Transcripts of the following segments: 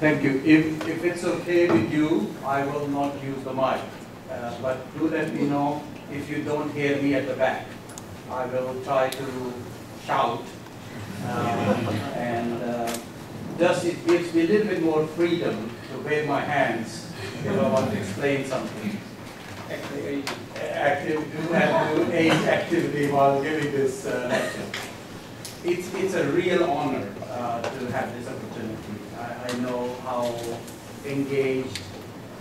Thank you. If it's okay with you, I will not use the mic. But do let me know if you don't hear me at the back. I will try to shout. Thus it gives me a little bit more freedom to wave my hands if I want to explain something. Do actively while giving this lecture. It's a real honor to have this opportunity. I know how engaged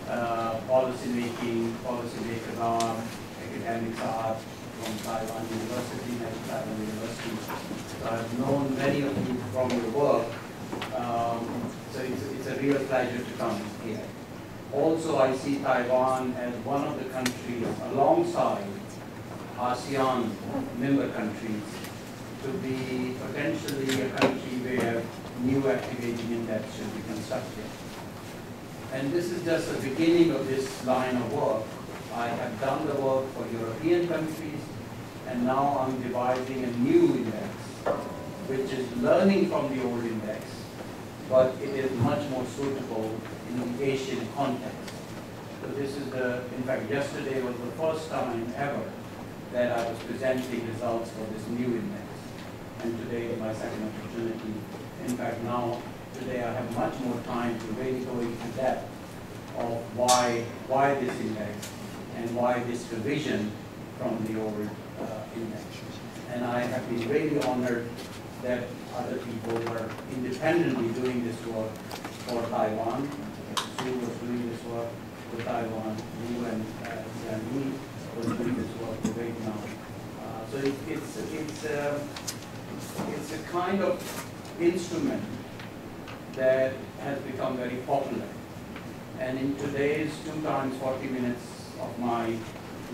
policymakers are, academics are from Taiwan University, Taiwan University. So I've known many of you from your work. So it's a real pleasure to come here. Also, I see Taiwan as one of the countries alongside ASEAN member countries to be potentially a country where new activating index should be constructed. And this is just the beginning of this line of work. I have done the work for European countries, and now I'm devising a new index, which is learning from the old index, but it is much more suitable in the Asian context. So this is in fact, yesterday was the first time ever that I was presenting results for this new index. And today is my second opportunity. In fact, today I have much more time to really go into depth of why this index and why this revision from the old index. And I have been really honored that other people were independently doing this work for Taiwan. Sue was doing this work for Taiwan. You and Yanni was doing this work for Vietnam. So it's a kind of instrument that has become very popular. And in today's 2 times 40 minutes of my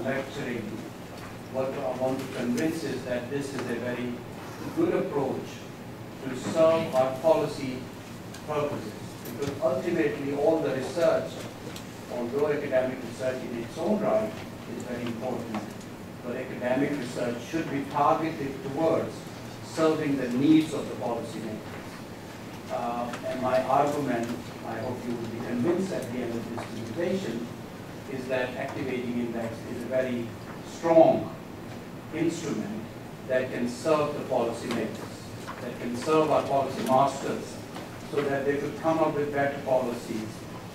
lecturing, what I want to convince is that this is a very good approach to serve our policy purposes. Because ultimately all the research, although academic research in its own right is very important, but academic research should be targeted towards serving the needs of the policymakers. And my argument, I hope you will be convinced at the end of this presentation, is that activating index is a very strong instrument that can serve the policymakers, that can serve our policy masters, so that they could come up with better policies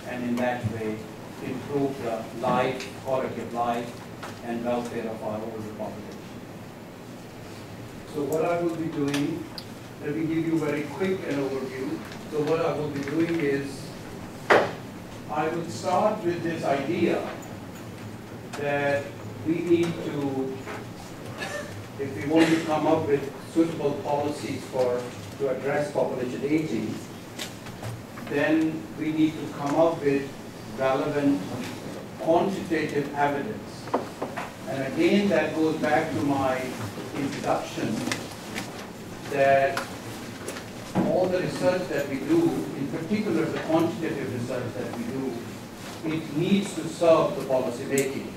and in that way improve the life, quality of life, and welfare of our older population. So what I will be doing, let me give you very quick an overview. So what I will be doing is, I will start with this idea that we need to, if we want to come up with suitable policies to address population aging, then we need to come up with relevant quantitative evidence. And again, that goes back to my introduction, that all the research that we do, in particular the quantitative research that we do, it needs to serve the policy making.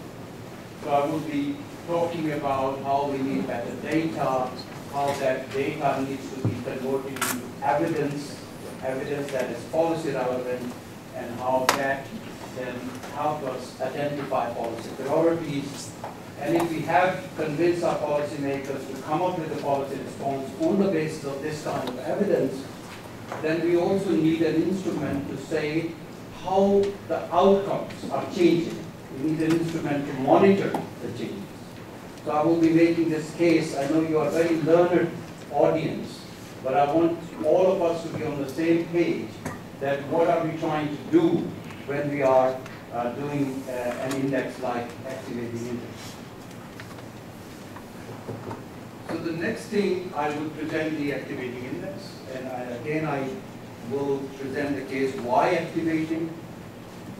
So I will be talking about how we need better data, how that data needs to be converted into evidence that is policy relevant, and how that then help us identify policy priorities. And if we have convinced our policymakers to come up with a policy response on the basis of this kind of evidence, then we also need an instrument to say how the outcomes are changing. We need an instrument to monitor the changes. So I will be making this case. I know you are a very learned audience, but I want all of us to be on the same page that what are we trying to do when we are doing an index like activating index. So the next thing, I will present the activating index, and again I will present the case why activating,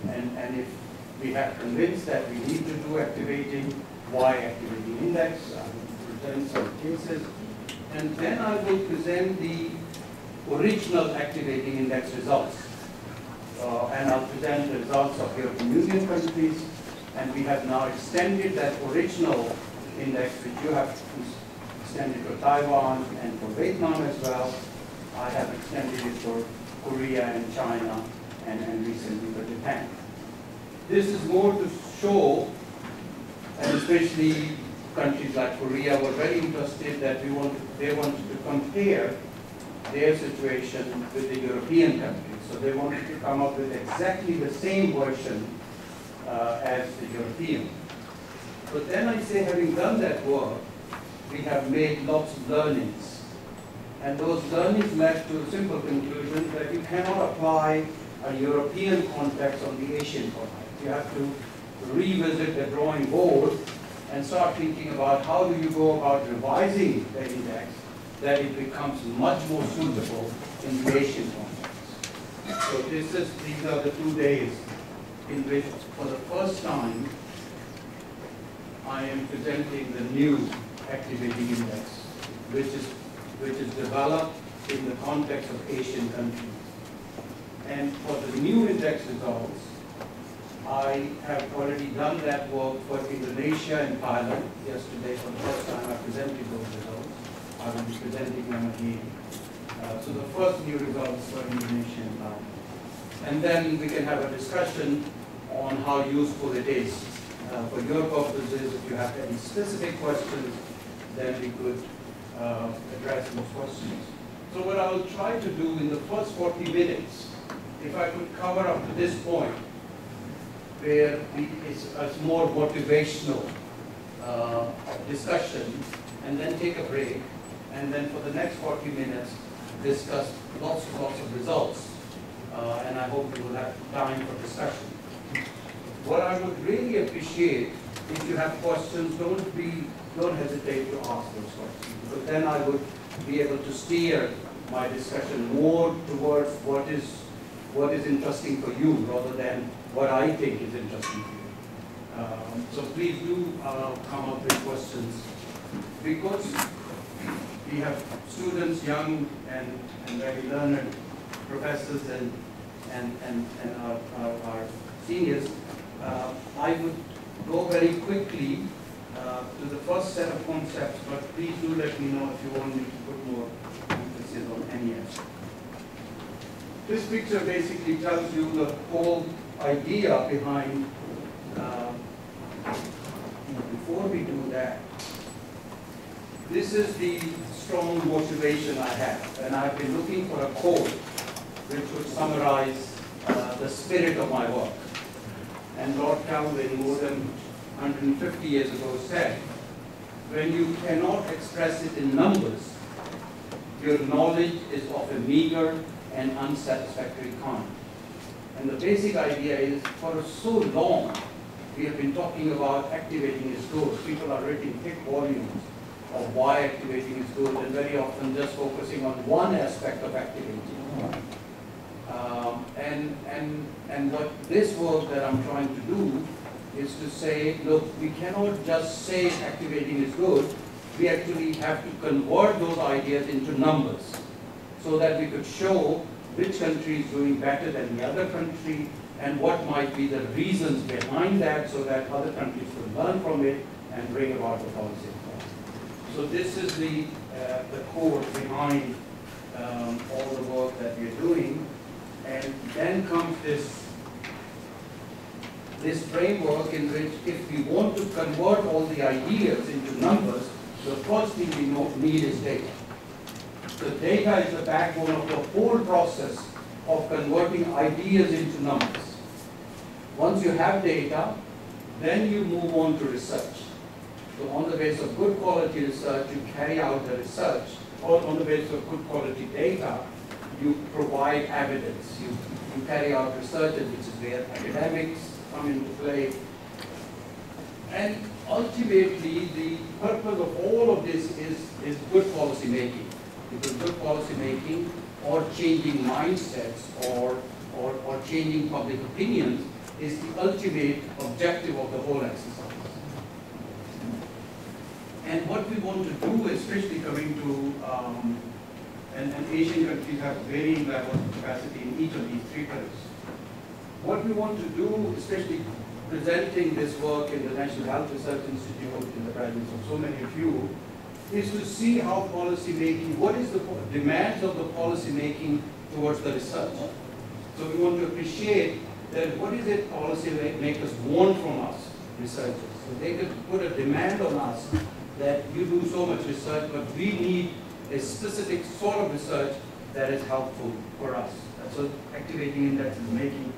and if we have convinced that we need to do activating, why activating index. I will present some cases, and then I will present the original activating index results. And I'll present the results of European Union countries, and we have now extended that original index, which you have extended for Taiwan and for Vietnam as well. I have extended it for Korea and China and recently for Japan. This is more to show, and especially countries like Korea were very interested that they wanted to compare their situation with the European countries. So they wanted to come up with exactly the same version as the European. But then I say, having done that work, we have made lots of learnings. And those learnings led to a simple conclusion that you cannot apply a European context on the Asian context. You have to revisit the drawing board and start thinking about how do you go about revising the index that it becomes much more suitable in the Asian context. So these are the 2 days in which, for the first time, I am presenting the new activating index, which is developed in the context of Asian countries. And for the new index results, I have already done that work for Indonesia and Thailand. Yesterday, for the first time, I presented those results. I will be presenting them again. So the first new results for Indonesia and Thailand. And then we can have a discussion on how useful it is. For your purposes, if you have any specific questions, then we could address those questions. So what I will try to do in the first 40 minutes, if I could cover up to this point, where it's more motivational discussion, and then take a break, and then for the next 40 minutes, discuss lots of results. And I hope we will have time for discussion. What I would really appreciate, if you have questions, don't hesitate to ask those questions, because then I would be able to steer my discussion more towards what is interesting for you rather than what I think is interesting for you. So please do come up with questions, because we have students, young and very learned professors and our seniors. I would go very quickly to the first set of concepts, but please do let me know if you want me to put more emphasis on any aspect. This picture basically tells you the whole idea behind, before we do that, this is the strong motivation I have, and I've been looking for a quote which would summarize the spirit of my work. And Lord Kelvin, more than 150 years ago, said, when you cannot express it in numbers, your knowledge is of a meager and unsatisfactory kind. And the basic idea is, for so long, we have been talking about activating is good. People are writing thick volumes of why activating is good, and very often just focusing on one aspect of activating. And what this work that I'm trying to do is to say, look, we cannot just say activating is good. We actually have to convert those ideas into numbers so that we could show which country is doing better than the other country and what might be the reasons behind that, so that other countries could learn from it and bring about the policy. So this is the core behind all the work that we're doing. And then comes this framework in which, if we want to convert all the ideas into numbers, the first thing we need is data. So data is the backbone of the whole process of converting ideas into numbers. Once you have data, then you move on to research. So on the basis of good quality research, you carry out the research, or on the basis of good quality data, you provide evidence. You carry out research, which is where academics come into play. And ultimately, the purpose of all of this is good policy making. Because good policy making, or changing mindsets, or changing public opinions, is the ultimate objective of the whole exercise. And what we want to do, especially coming to and Asian countries have varying levels of capacity in each of these three pillars. What we want to do, especially presenting this work in the National Health Research Institute in the presence of so many of you, is to see how policy making, what is the demands of the policy making towards the research. So we want to appreciate that what is it policy makers want from us, researchers. So they could put a demand on us that you do so much research, but we need a specific sort of research that is helpful for us. So activating index is making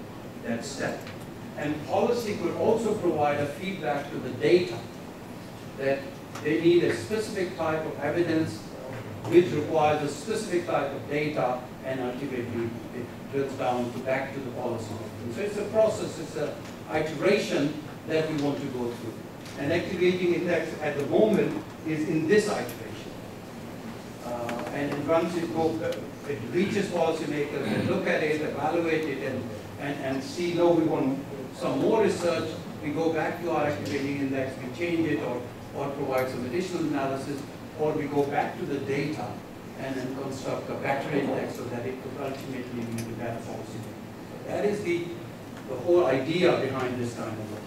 that step. And policy could also provide a feedback to the data that they need a specific type of evidence which requires a specific type of data, and ultimately it drills down to back to the policy. And so it's a process, it's an iteration that we want to go through. And activating index at the moment is in this iteration. And once it reaches policymakers, they look at it, evaluate it, and see, no, we want some more research, we go back to our activating index, we change it or provide some additional analysis, or we go back to the data and then construct a better index so that it could ultimately lead to better policy. That is the whole idea behind this kind of work.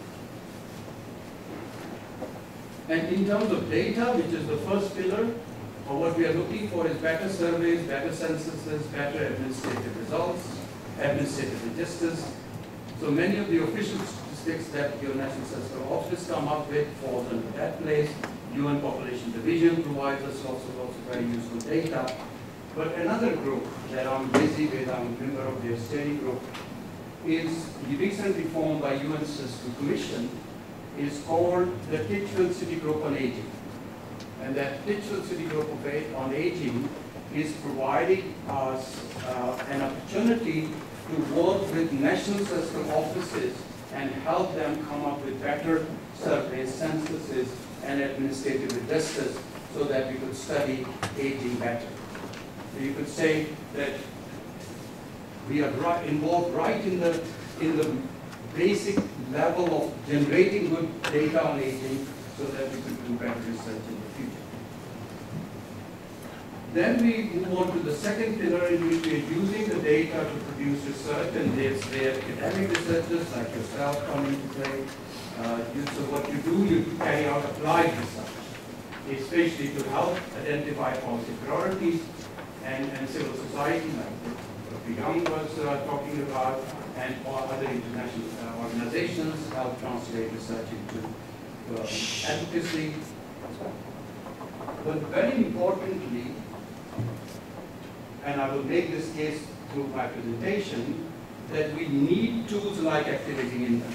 And in terms of data, which is the first pillar, what we are looking for is better surveys, better censuses, better administrative results, administrative registers. So many of the official statistics that your National Statistical Office come up with falls under that place. UN Population Division provides us lots of very useful data. But another group that I'm busy with, I'm a member of their steering group, is recently formed by UN Statistical Commission, is called the Titchfield City Group on Aging. And that Titchfield City Group on Aging is providing us an opportunity to work with national statistical offices and help them come up with better surveys, censuses, and administrative registers so that we could study aging better. So you could say that we are involved right in the basic level of generating good data on aging so that we could do better research in the future. Then we move on to the second pillar in which we are using the data to produce research, and there's the academic researchers like yourself coming to play. So what you do, you carry out applied research, especially to help identify policy priorities, and civil society, like what Young was talking about, and other international organizations help translate research into advocacy. But very importantly, and I will make this case through my presentation, that we need tools like activating index.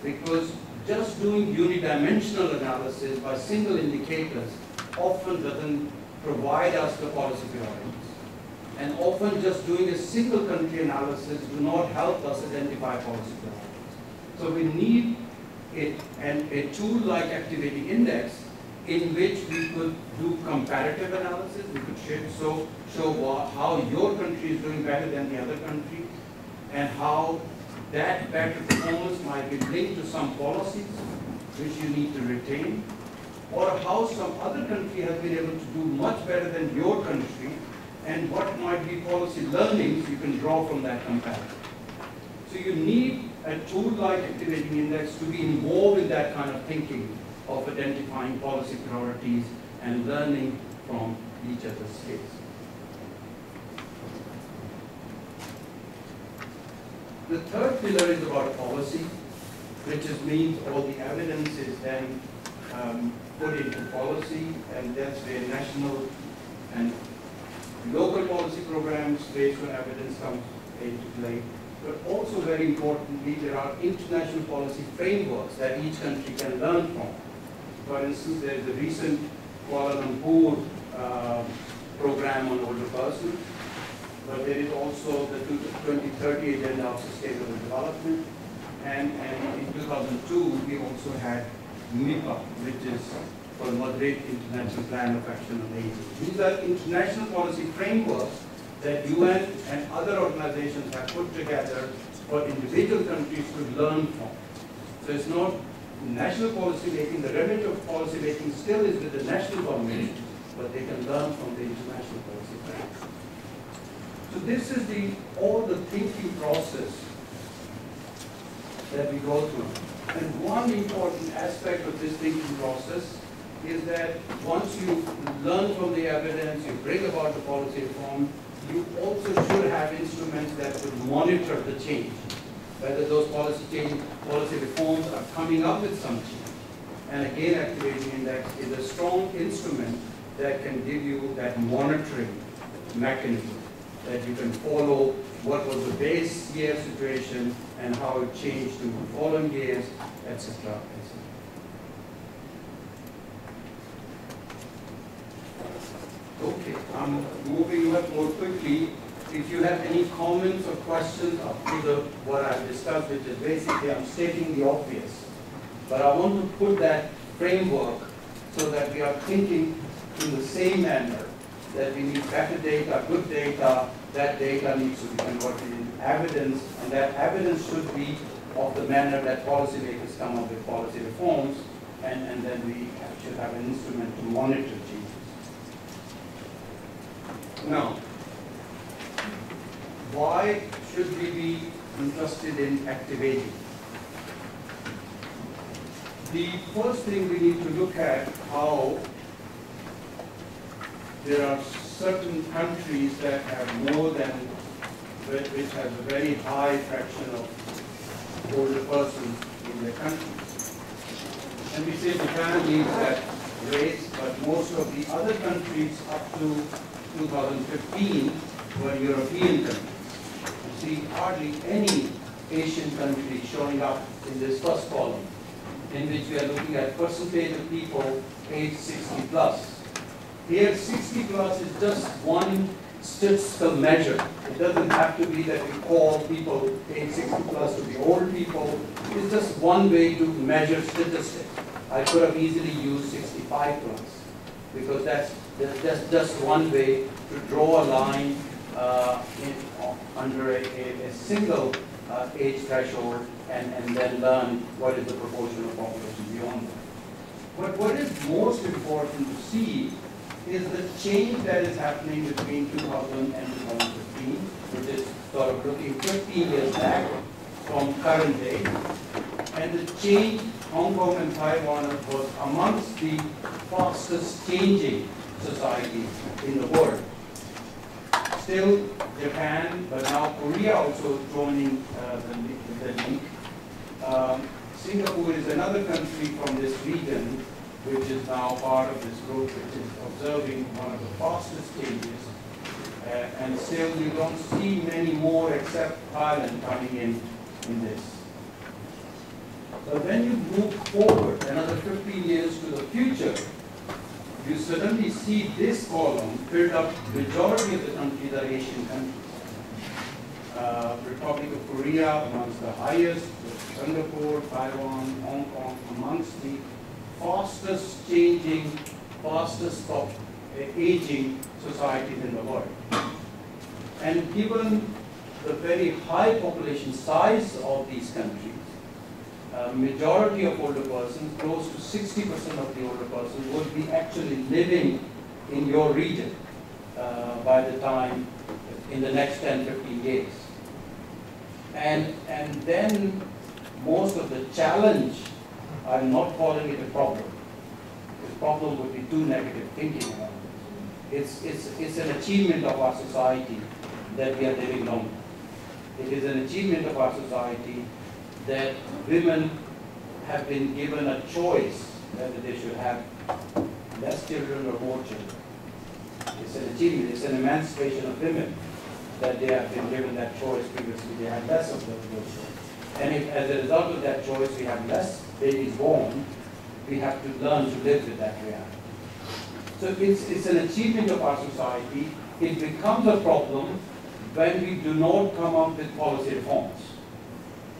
Because just doing unidimensional analysis by single indicators often doesn't provide us the policy priorities. And often just doing a single country analysis do not help us identify policy priorities. So we need a tool like activating index in which we could do comparative analysis. We could show how your country is doing better than the other country, and how that better performance might be linked to some policies which you need to retain, or how some other country has been able to do much better than your country, and what might be policy learnings you can draw from that comparison. So you need a tool like activating index to be involved in that kind of thinking of identifying policy priorities and learning from each other's case. The third pillar is about policy, which means all the evidence is then put into policy, and that's where national and local policy programs based on evidence come into play. But also very importantly, there are international policy frameworks that each country can learn from. For instance, there is a recent Kuala Lumpur program on older persons, but there is also the 2030 Agenda of Sustainable Development, and in 2002 we also had MIPA, which is for Moderate International Plan of Action on Aging. These are international policy frameworks that UN and other organizations have put together for individual countries to learn from. So it's not national policy making, the remit of policy making still is with the national government, but they can learn from the international policy framework. So this is all the thinking process that we go through. And one important aspect of this thinking process is that once you learn from the evidence, you bring about the policy reform, you also should have instruments that would monitor the change, whether those policy reforms are coming up with some change. And again, activation index is a strong instrument that can give you that monitoring mechanism, that you can follow what was the base year situation and how it changed to the following years, etc. Okay, I'm moving up more quickly. If you have any comments or questions up to what I've discussed, which is basically I'm stating the obvious. But I want to put that framework so that we are thinking in the same manner, that we need better data, good data, that data needs to be converted into evidence, and that evidence should be of the manner that policymakers come up with policy reforms, and then we should have an instrument to monitor changes. Now, why should we be interested in activating? The first thing we need to look at how there are certain countries that have more than, which has a very high fraction of older persons in their countries. And we say Japan leads that race, but most of the other countries up to 2015 were European countries. You see hardly any Asian country showing up in this first column, in which we are looking at percentage of people age 60 plus. Here, 60 plus is just one statistical measure. It doesn't have to be that we call people age 60 plus to be old people. It's just one way to measure statistics. I could have easily used 65 plus, because that's just one way to draw a line under a single age threshold and then learn what is the proportion of population beyond that. But what is most important to see is the change that is happening between 2000 and 2015, which is sort of looking 15 years back from current day. And the change, Hong Kong and Taiwan was amongst the fastest changing societies in the world. Still Japan, but now Korea also joining the league. Singapore is another country from this region, which is now part of this group, which is observing one of the fastest changes. And still you don't see many more except Thailand coming in this. But when you move forward another 15 years to the future, you suddenly see this column filled up. Majority of the countries are Asian countries. Republic of Korea amongst the highest, Singapore, Taiwan, Hong Kong amongst the fastest changing, fastest aging societies in the world. And given the very high population size of these countries, majority of older persons, close to 60% of the older persons, would be actually living in your region by the time in the next 10, 15 years. And then most of the challenge, I'm not calling it a problem. The problem would be too negative thinking about it. It's an achievement of our society that we are living longer. It is an achievement of our society that women have been given a choice whether they should have less children or more children. It's an achievement, it's an emancipation of women that they have been given that choice. Previously they had less of those choices. And if as a result of that choice we have less babies born, we have to learn to live with that reality. So it's an achievement of our society. It becomes a problem when we do not come up with policy reforms.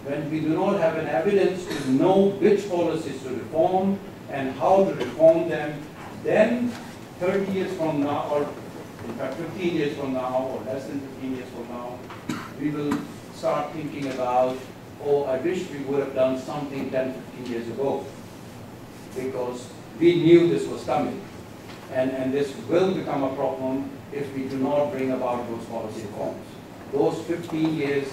When we do not have an evidence to know which policies to reform and how to reform them, then 30 years from now, or in fact 15 years from now, or less than 15 years from now, we will start thinking about, oh, I wish we would have done something 10, 15 years ago, because we knew this was coming. And this will become a problem if we do not bring about those policy reforms. Those 15 years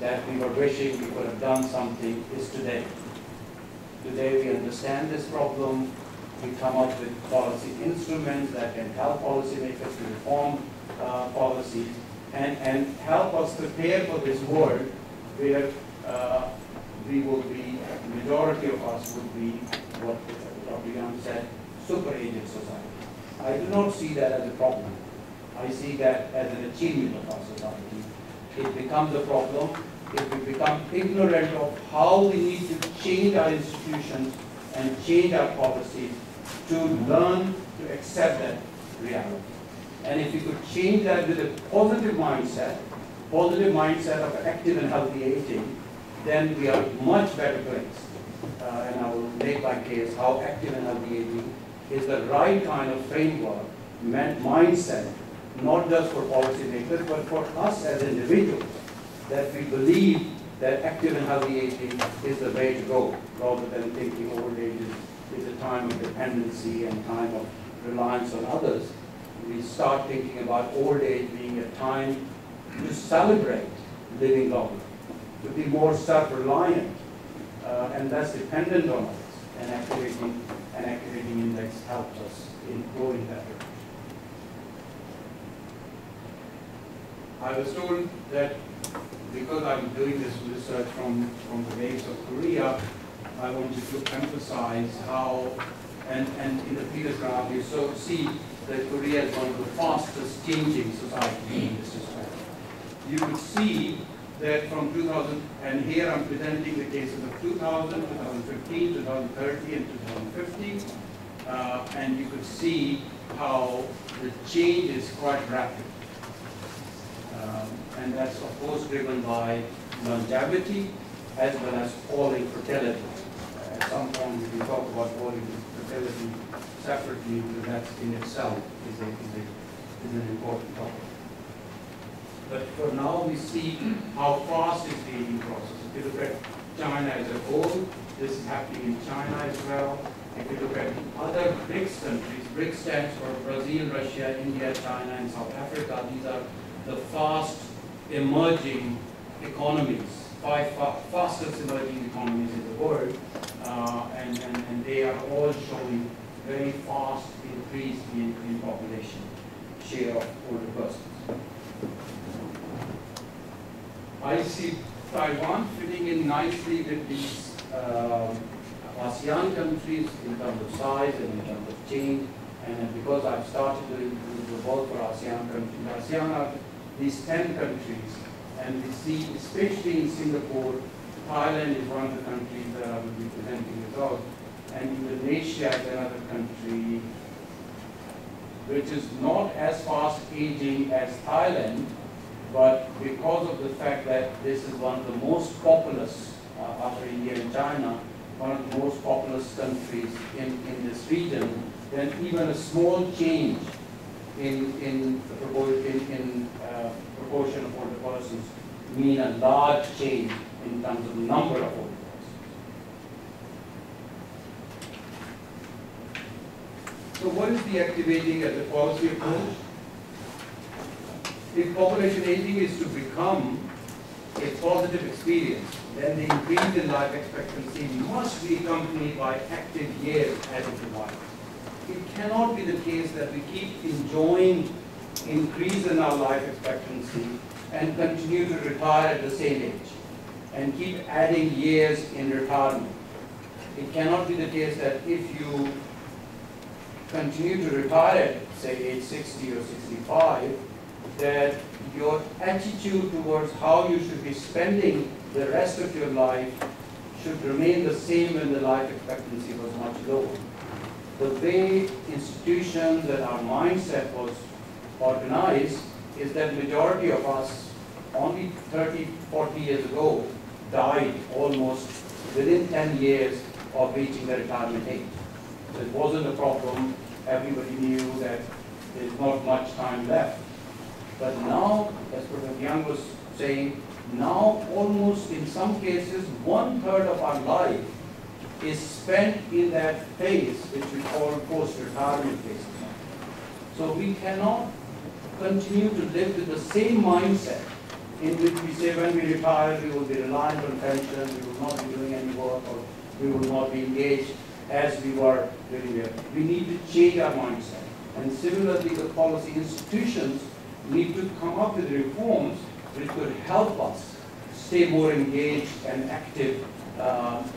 that we were wishing we could have done something is today. Today we understand this problem, We come up with policy instruments that can help policymakers to reform policies and help us prepare for this world where we will be, the majority of us would be what Dr. Young said, super-aged society. I do not see that as a problem. I see that as an achievement of our society. It becomes a problem if we become ignorant of how we need to change our institutions and change our policies to learn to accept that reality. And if we could change that with a positive mindset of active and healthy aging, then we are much better placed. And I will make my case how active and healthy aging is the right kind of framework, mindset, not just for policymakers, but for us as individuals, that we believe that active and healthy aging is the way to go, rather than thinking old age is a time of dependency and time of reliance on others. We start thinking about old age being a time to celebrate living longer, to be more self-reliant, and less dependent on others. And activating index helps us in going that direction. I was told that because I'm doing this research from the base of Korea, I wanted to emphasize how, and in the previous graph you see that Korea is one of the fastest changing societies in this respect. You could see that from 2000, and here I'm presenting the cases of 2000, 2015, 2030, and 2050, and you could see how the change is quite rapid. And that's of course driven by longevity as well as falling fertility. At some point we can talk about falling fertility separately, because that in itself is an important topic. But for now we see how fast is the aging process. If you look at China as a whole, this is happening in China as well. If you look at other BRICS countries, BRICS stands for Brazil, Russia, India, China, and South Africa. These are the fast emerging economies, fastest emerging economies in the world, and they are all showing very fast increase in population share of older persons. I see Taiwan fitting in nicely with these ASEAN countries in terms of size and in terms of change, and because I've started doing the work for ASEAN countries, ASEAN are these 10 countries, and we see, especially in Singapore, Thailand is one of the countries that I will be presenting results, and Indonesia is another country which is not as fast aging as Thailand, but because of the fact that this is one of the most populous, after India and China, one of the most populous countries in this region, then even a small change in proportion of older persons mean a large change in terms of number of older persons. So what is the activating as a policy approach? If population aging is to become a positive experience, then the increase in life expectancy must be accompanied by active years added to life. It cannot be the case that we keep enjoying increase in our life expectancy and continue to retire at the same age and keep adding years in retirement. It cannot be the case that if you continue to retire at, say, age 60 or 65, that your attitude towards how you should be spending the rest of your life should remain the same when the life expectancy was much lower. The way institutions and our mindset was organized is that majority of us only 30, 40 years ago died almost within 10 years of reaching the retirement age. So it wasn't a problem. Everybody knew that there's not much time left. But now, as Professor Young was saying, now almost in some cases 1/3 of our life is spent in that phase which we call post-retirement phase. So we cannot continue to live with the same mindset in which we say when we retire we will be reliant on pension, we will not be doing any work, or we will not be engaged as we were doing it. We need to change our mindset. And similarly, the policy institutions need to come up with reforms which could help us stay more engaged and active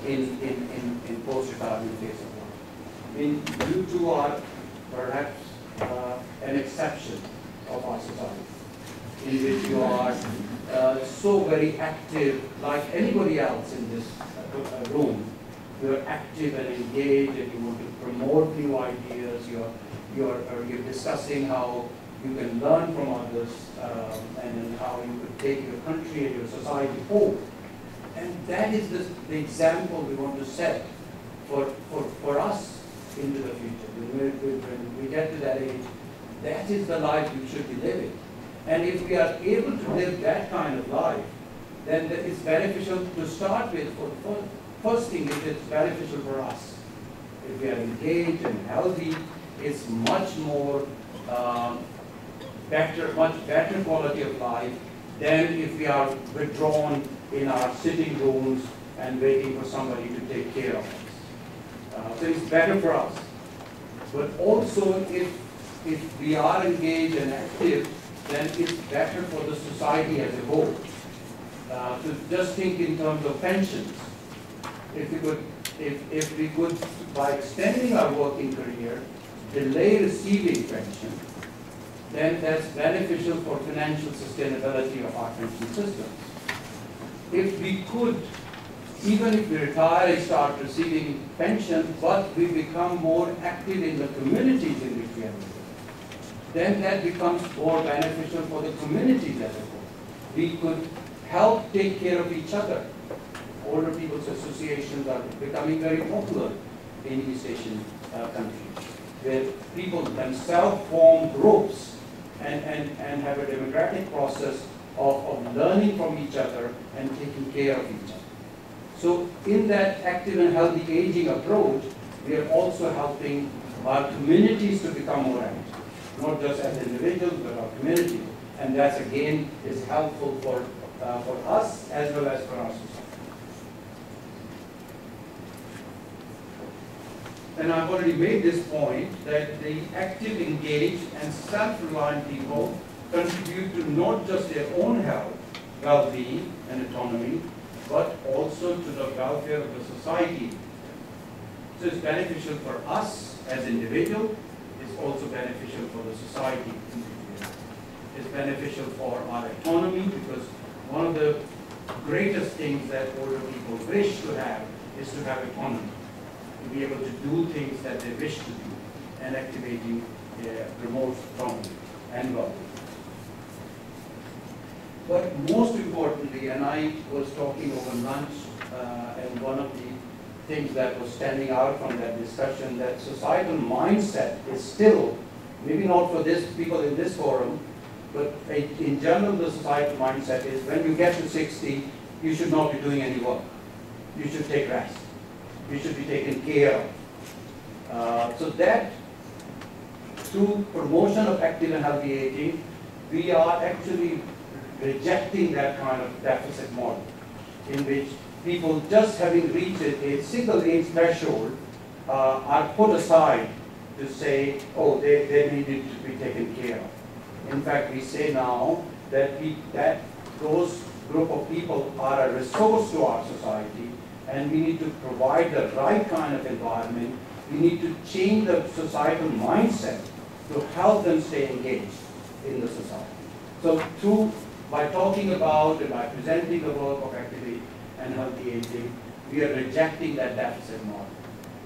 in post-retirement phase of life. I mean, you two are perhaps an exception of our society, in which you are so very active, like anybody else in this room. You're active and engaged, and you want to promote new ideas. You're discussing how you can learn from others, and how you could take your country and your society forward. And that is the example we want to set for us into the future. When we get to that age, that is the life we should be living. And if we are able to live that kind of life, then it's beneficial to start with. First thing, it is beneficial for us. If we are engaged and healthy, it's much more much better quality of life than if we are withdrawn in our sitting rooms and waiting for somebody to take care of us. So it's better for us. But also, if we are engaged and active, then it's better for the society as a whole. So just think in terms of pensions. If we could, by extending our working career, delay receiving pension, then that's beneficial for financial sustainability of our pension systems. If we could, even if we retire and start receiving pension, but we become more active in the communities in which we are living, then that becomes more beneficial for the communities as a whole. We could help take care of each other. Older people's associations are becoming very popular in East Asian countries, where people themselves form groups and have a democratic process of learning from each other and taking care of each other. So in that active and healthy aging approach, we are also helping our communities to become more active, not just as individuals, but our community. And that, again, is helpful for us as well as for our society. And I've already made this point that the active, engaged, and self-reliant people contribute to not just their own health, well-being, and autonomy, but also to the welfare of the society. So it's beneficial for us as individuals. It's also beneficial for the society. It's beneficial for our autonomy, because one of the greatest things that older people wish to have is to have autonomy, to be able to do things that they wish to do, and activating promotes autonomy and well-being. But most importantly, and I was talking over lunch, and one of the things that was standing out from that discussion, that societal mindset is still, maybe not for this people in this forum, but in general the societal mindset is when you get to 60, you should not be doing any work. You should take rest. You should be taken care of. So that, through promotion of active and healthy aging, we are actually rejecting that kind of deficit model, in which people just having reached a single age threshold are put aside to say, oh, they needed to be taken care of. In fact, we say now that those group of people are a resource to our society, and we need to provide the right kind of environment. We need to change the societal mindset to help them stay engaged in the society. So by talking about and by presenting the work of active and healthy aging, we are rejecting that deficit model,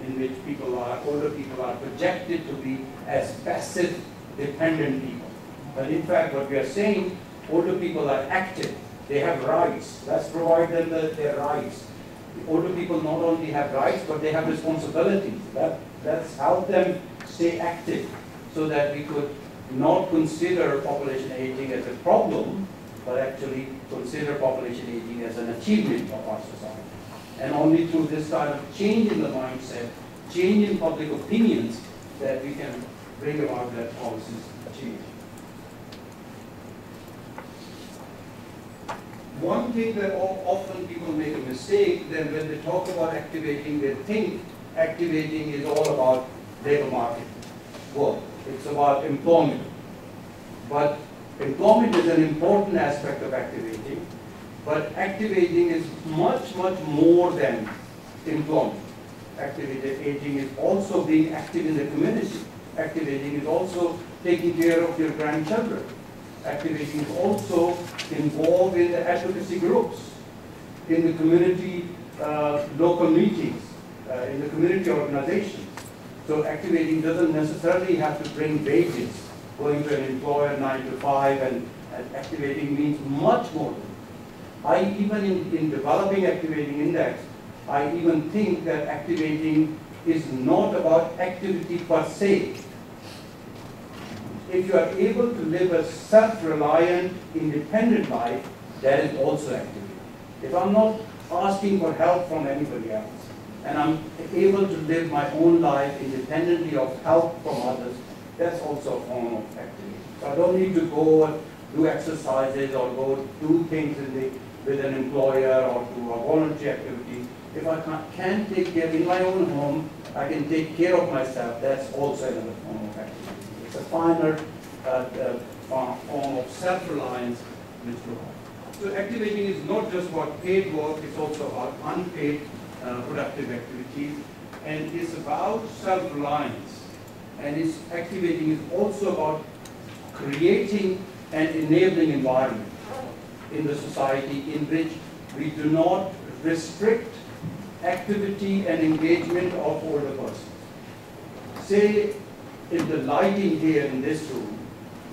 in which older people are projected to be as passive, dependent people. But in fact, what we are saying, older people are active. They have rights. Let's provide them their rights. The older people not only have rights, but they have responsibilities. Let's help them stay active, so that we could not consider population aging as a problem, but actually consider population aging as an achievement of our society. And only through this kind of change in the mindset, change in public opinions, that we can bring about that policies change. One thing that often people make a mistake, then when they talk about activating, they think activating is all about labor market work. It's about employment. But employment is an important aspect of activating, but activating is much, much more than employment. Activating is also being active in the community. Activating is also taking care of your grandchildren. Activating is also involved in the advocacy groups, in the community local meetings, in the community organizations. So activating doesn't necessarily have to bring wages, going to an employer 9 to 5, and activating means much more than that. I even in developing activating index, I even think that activating is not about activity per se. If you are able to live a self-reliant, independent life, that is also activating. If I'm not asking for help from anybody else, and I'm able to live my own life independently of help from others, that's also a form of activity. So I don't need to go and do exercises or go do things with an employer or do a voluntary activity. If I can't take care in my own home, I can take care of myself, that's also another form of activity. It's a finer form of self-reliance which provides. So activating is not just about paid work, it's also about unpaid productive activities, and it's about self-reliance. And it's activating is also about creating an enabling environment in the society in which we do not restrict activity and engagement of older persons. Say if the lighting here in this room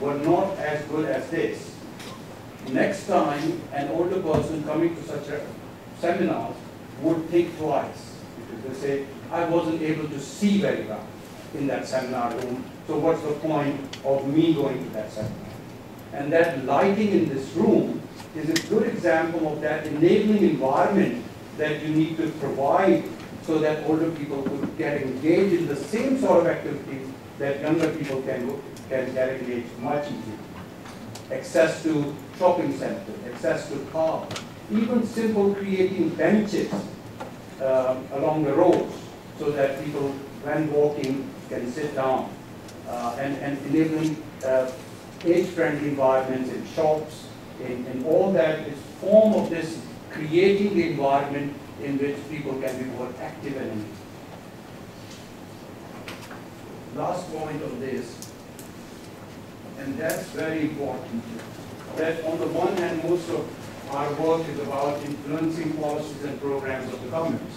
were not as good as this, next time an older person coming to such a seminar would think twice, because they say, I wasn't able to see very well in that seminar room, so what's the point of me going to that seminar? And that lighting in this room is a good example of that enabling environment that you need to provide so that older people could get engaged in the same sort of activities that younger people can get engaged much easier. Access to shopping centers, access to cars, even simple creating benches along the roads so that people, when walking, can sit down, and enabling age-friendly environments in shops, in all that is form of this creating the environment in which people can be more active and engaged. Last point on this, and that's very important, that on the one hand, most of our work is about influencing policies and programs of the governments.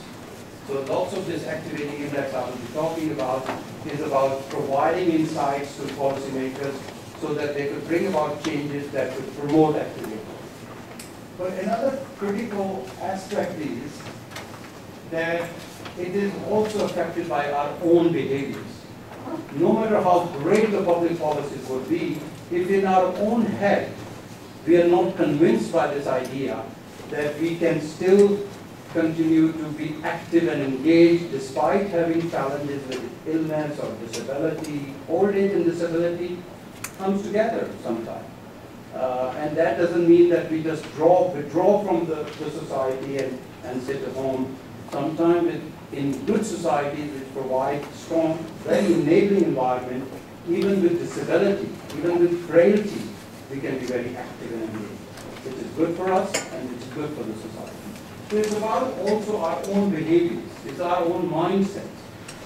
So lots of this activating index I will be talking about is about providing insights to policymakers so that they could bring about changes that could promote activity. But another critical aspect is that it is also affected by our own behaviors. No matter how great the public policies would be, if in our own head we are not convinced by this idea that we can still continue to be active and engaged despite having challenges with illness or disability, old age and disability comes together sometimes. And that doesn't mean that we just withdraw from the society and sit at home. Sometimes in good societies which provide strong, very enabling environment, even with disability, even with frailty, we can be very active and engaged, which is good for us and which is good for the society. So it's about also our own behaviors, it's our own mindset.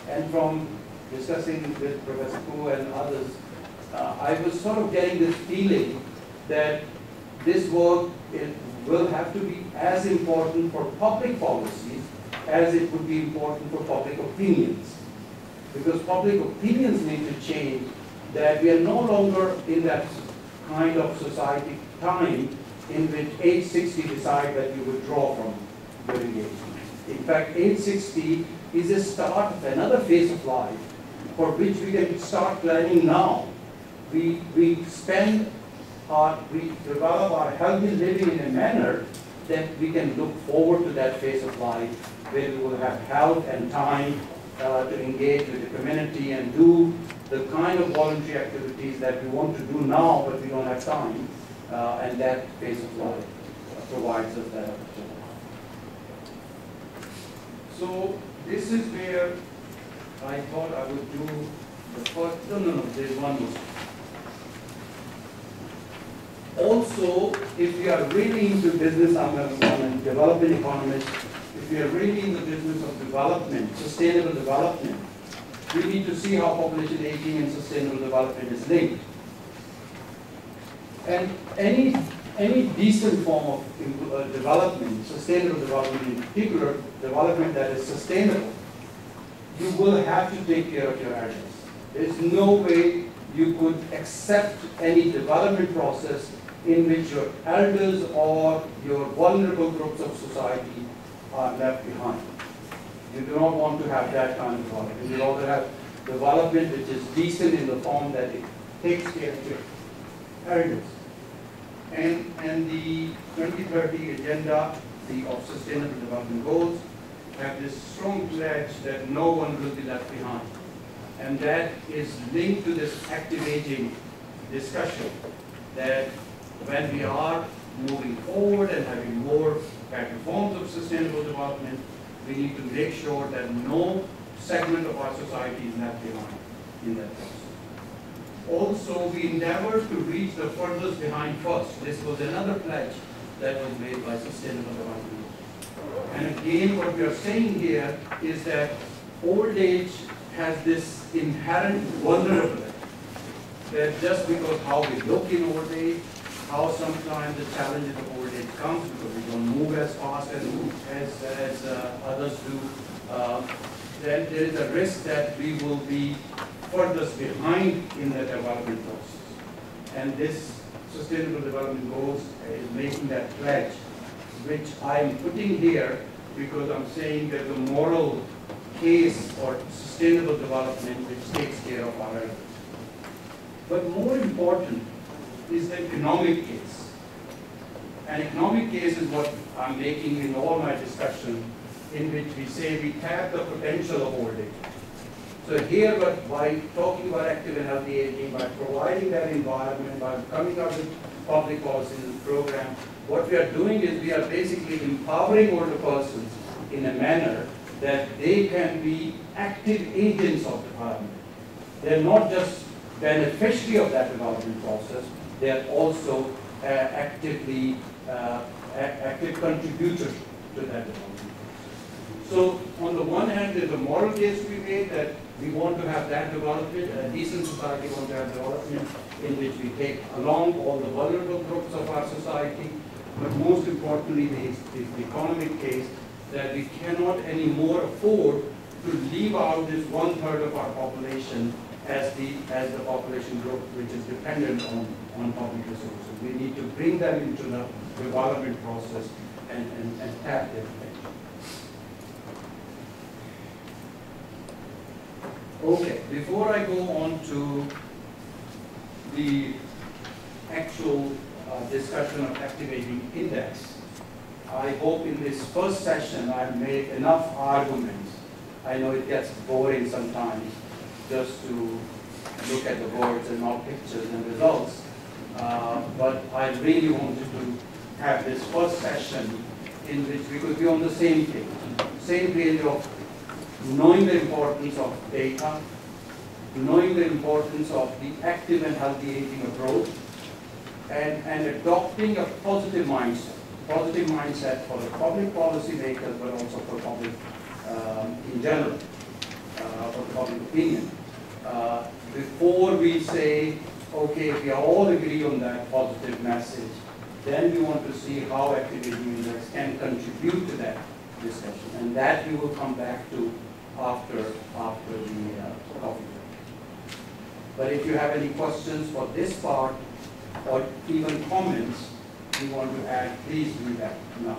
And from discussing with Professor Koo and others, I was sort of getting this feeling that this work will have to be as important for public policies as it would be important for public opinions. Because public opinions need to change, that we are no longer in that kind of society time in which age 60 decide that you withdraw from your engagement. In fact, age 60 is a start of another phase of life for which we can start planning now. We develop our healthy living in a manner that we can look forward to that phase of life where we will have health and time to engage with the community and do the kind of voluntary activities that we want to do now but we don't have time, and that phase of life provides us that opportunity. So this is where I thought I would do the first, no, there's one more. Also, if we are really into business, I'm a development economist, if we are really in the business of development, sustainable development, we need to see how population aging and sustainable development is linked. And any decent form of development, sustainable development in particular, development that is sustainable, you will have to take care of your elders. There is no way you could accept any development process in which your elders or your vulnerable groups of society are left behind. You do not want to have that kind of development. You rather have development which is decent in the form that it takes care of your elders. And the 2030 agenda of sustainable development goals have this strong pledge that no one will be left behind. And that is linked to this active aging discussion, that when we are moving forward and having more better forms of sustainable development, we need to make sure that no segment of our society is left behind in that process. Also, we endeavor to reach the furthest behind first. This was another pledge that was made by Sustainable Development. And again, what we are saying here is that old age has this inherent vulnerability, that just because how we look in old age, how sometimes the challenges of old age comes because we don't move as fast as others do, then there is a risk that we will be furthest behind in the development process. And this Sustainable Development Goals is making that pledge, which I am putting here because I'm saying there's a moral case for sustainable development which takes care of our elders. But more important is the economic case. An economic case is what I'm making in all my discussion, in which we say we tap the potential of old age. So here, but by talking about active and healthy aging, by providing that environment, by coming up with public policies and programs, what we are doing is we are basically empowering older persons in a manner that they can be active agents of development. They're not just beneficiary of that development process, they are also active contributors to that development. So on the one hand, there's a moral case to be made that we want to have that development, a decent society wants to have development in which we take along all the vulnerable groups of our society, but most importantly, the economic case that we cannot anymore afford to leave out this 1/3 of our population as the population group which is dependent on public resources. We need to bring them into the development process and tap their potential. Okay, before I go on to the actual discussion of active aging index, I hope in this first session I've made enough arguments. I know it gets boring sometimes just to look at the words and not pictures and results, but I really wanted to have this first session in which we could be on the same page of knowing the importance of data, knowing the importance of the active and healthy aging approach, and adopting a positive mindset for the public policy makers, but also for public in general, for the public opinion. Before we say, okay, if we all agree on that positive message, then we want to see how active aging index can contribute to that discussion, and that we will come back to after the coffee break. But if you have any questions for this part, or even comments you want to add, please do that now.